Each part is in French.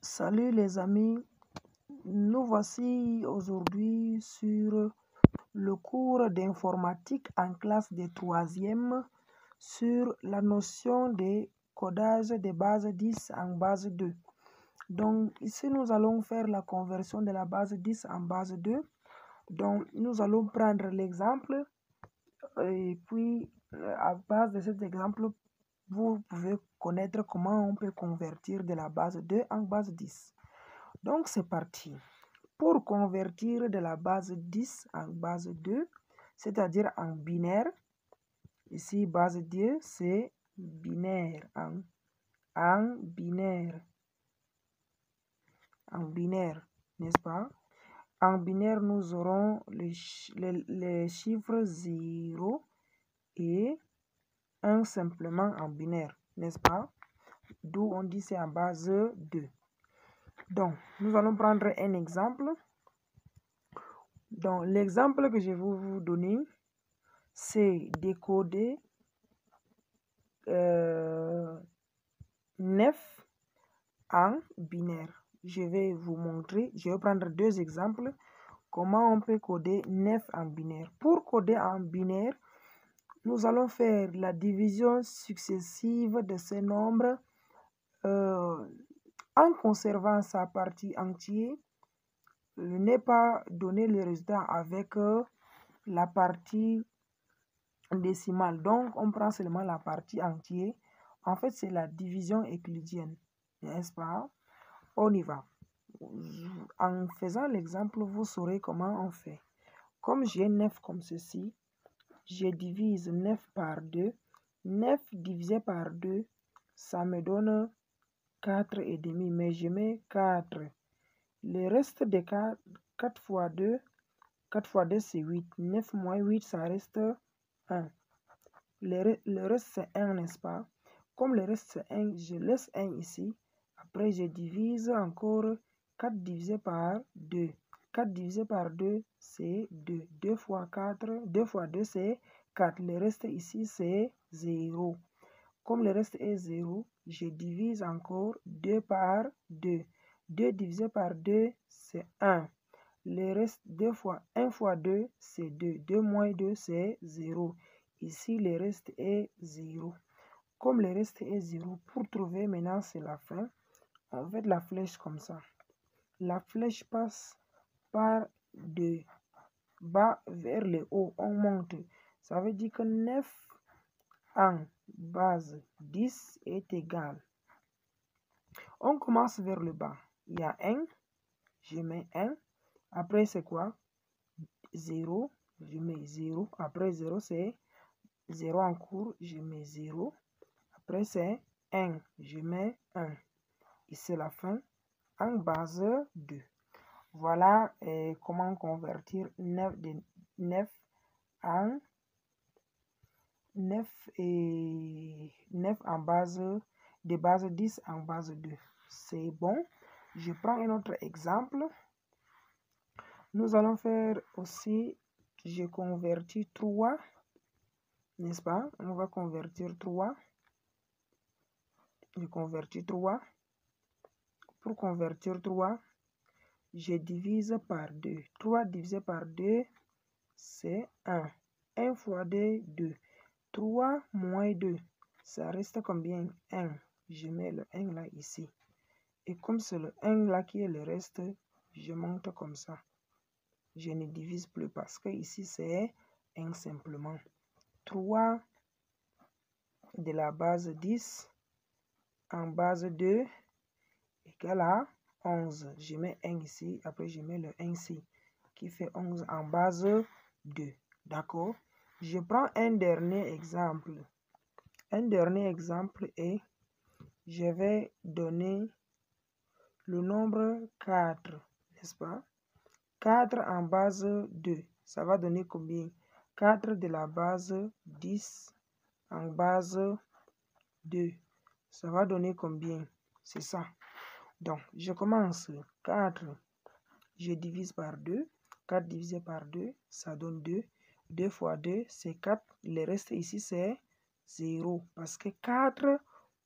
Salut les amis, nous voici aujourd'hui sur le cours d'informatique en classe de 3e sur la notion de codage de base 10 en base 2. Donc ici nous allons faire la conversion de la base 10 en base 2. Donc nous allons prendre l'exemple et puis à base de cet exemple, vous pouvez connaître comment on peut convertir de la base 2 en base 10. Donc c'est parti. Pour convertir de la base 10 en base 2, c'est-à-dire en binaire, ici base 2 c'est binaire, en binaire, n'est-ce pas? En binaire, nous aurons les chiffres 0 et 1 simplement en binaire, n'est-ce pas? D'où on dit c'est en base 2. Donc, nous allons prendre un exemple. Donc, l'exemple que je vais vous donner, c'est décoder 9 en binaire. Je vais vous montrer, je vais prendre deux exemples, comment on peut coder 9 en binaire. Pour coder en binaire, nous allons faire la division successive de ces nombres en conservant sa partie entière. Ne pas donner le résultat avec la partie décimale. Donc, on prend seulement la partie entière. En fait, c'est la division euclidienne, n'est-ce pas? On y va. En faisant l'exemple, vous saurez comment on fait. Comme j'ai 9 comme ceci, je divise 9 par 2. 9 divisé par 2, ça me donne 4,5. Mais je mets 4. Le reste de 4 fois 2, 4 fois 2 c'est 8. 9 moins 8, ça reste 1. Le reste c'est 1, n'est-ce pas? Comme le reste c'est 1, je laisse 1 ici. Après, je divise encore 4 divisé par 2. 4 divisé par 2, c'est 2. 2 fois 4, 2 fois 2, c'est 4. Le reste ici, c'est 0. Comme le reste est 0, je divise encore 2 par 2. 2 divisé par 2, c'est 1. Le reste, 2 fois 1 fois 2, c'est 2. 2 moins 2, c'est 0. Ici, le reste est 0. Comme le reste est 0, pour trouver maintenant, c'est la fin. On fait la flèche comme ça. La flèche passe par de bas vers le haut. On monte. Ça veut dire que 9 en base 10 est égal. On commence vers le bas. Il y a 1. Je mets 1. Après, c'est quoi? 0. Je mets 0. Après 0, c'est 0 en cours. Je mets 0. Après, c'est 1. Je mets 1. Et c'est la fin en base 2. Voilà comment convertir 9 en 9 en base de base 10 en base 2. C'est bon. Je prends un autre exemple. Nous allons faire aussi, je convertis 3, n'est-ce pas? On va convertir 3. Je convertis 3. Pour convertir 3, je divise par 2. 3 divisé par 2, c'est 1. 1 fois 2, 2. 3 moins 2, ça reste combien? 1. Je mets le 1 là ici. Et comme c'est le 1 là qui est le reste, je monte comme ça. Je ne divise plus parce que ici c'est 1 simplement. 3 de la base 10 en base 2 égale à 11. Je mets 1 ici, après je mets le 1 ici, qui fait 11 en base 2. D'accord? Je prends un dernier exemple. Un dernier exemple est, je vais donner le nombre 4, n'est-ce pas? 4 en base 2, ça va donner combien? 4 de la base 10 en base 2, ça va donner combien? C'est ça. Donc, je commence 4, je divise par 2. 4 divisé par 2, ça donne 2. 2 fois 2, c'est 4. Le reste ici, c'est 0. Parce que 4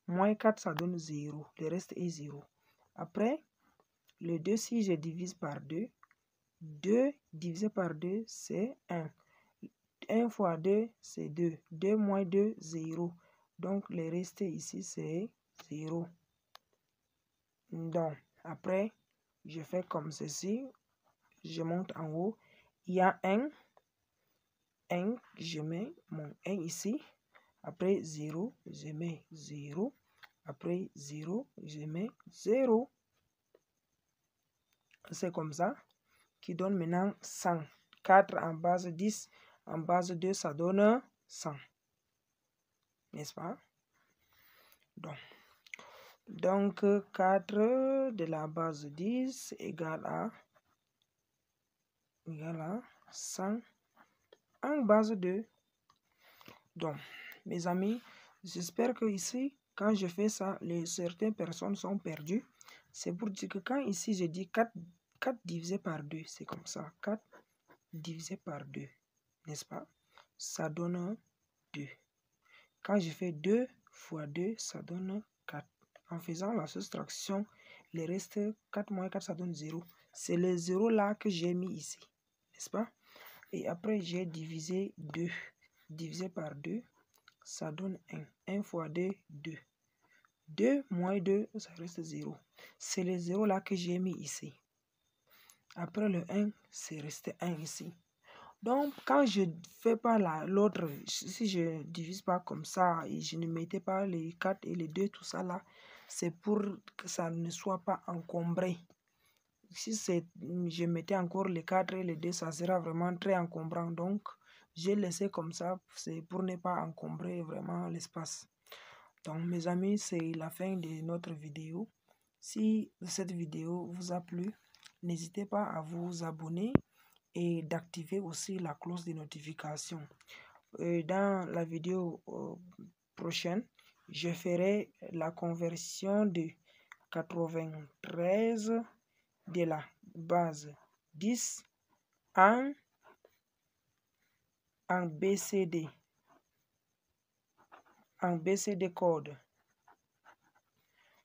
moins 4, ça donne 0. Le reste est 0. Après, le 2, si je divise par 2, 2 divisé par 2, c'est 1. 1 fois 2, c'est 2. 2 moins 2, 0. Donc, le reste ici, c'est 0. Donc, après, je fais comme ceci. Je monte en haut. Il y a 1. Je mets mon 1 ici. Après 0, je mets 0. Après 0, je mets 0. C'est comme ça qui donne maintenant 100. 4 en base 10, en base 2, ça donne 100. N'est-ce pas? Donc 4 de la base 10 égale à 100 en base 2. Donc, mes amis, j'espère que ici, quand je fais ça, certaines personnes sont perdues. C'est pour dire que quand ici, je dis 4 divisé par 2, c'est comme ça. 4 divisé par 2, n'est-ce pas? Ça donne 2. Quand je fais 2 fois 2, ça donne 4. En faisant la soustraction, le reste, 4 moins 4, ça donne 0. C'est le 0 là que j'ai mis ici, n'est-ce pas? Et après, j'ai divisé 2. Divisé par 2, ça donne 1. 1 fois 2, 2. 2 moins 2, ça reste 0. C'est le 0 là que j'ai mis ici. Après le 1, c'est resté 1 ici. Donc, quand je ne fais pas l'autre, si je ne divise pas comme ça et je ne mettais pas les 4 et les 2, tout ça là, c'est pour que ça ne soit pas encombré. Si je mettais encore les 4 et les 2, ça sera vraiment très encombrant. Donc, j'ai laissé comme ça, c'est pour ne pas encombrer vraiment l'espace. Donc, mes amis, c'est la fin de notre vidéo. Si cette vidéo vous a plu, n'hésitez pas à vous abonner et d'activer aussi la cloche de notification. Dans la vidéo prochaine, je ferai la conversion de 93 de la base 10 en BCD. En BCD code.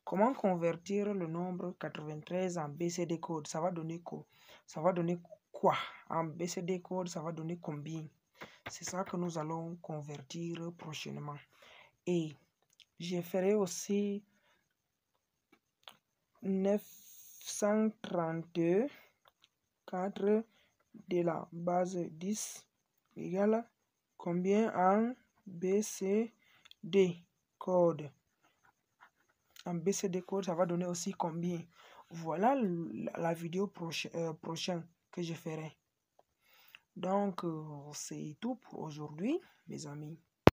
Comment convertir le nombre 93 en BCD code? Ça va donner quoi? Ça va donner quoi? En BCD code, ça va donner combien? C'est ça que nous allons convertir prochainement. Et je ferai aussi 934 de la base 10 égale combien en BCD code? En BCD code, ça va donner aussi combien? Voilà la vidéo prochaine que je ferai. Donc, c'est tout pour aujourd'hui, mes amis.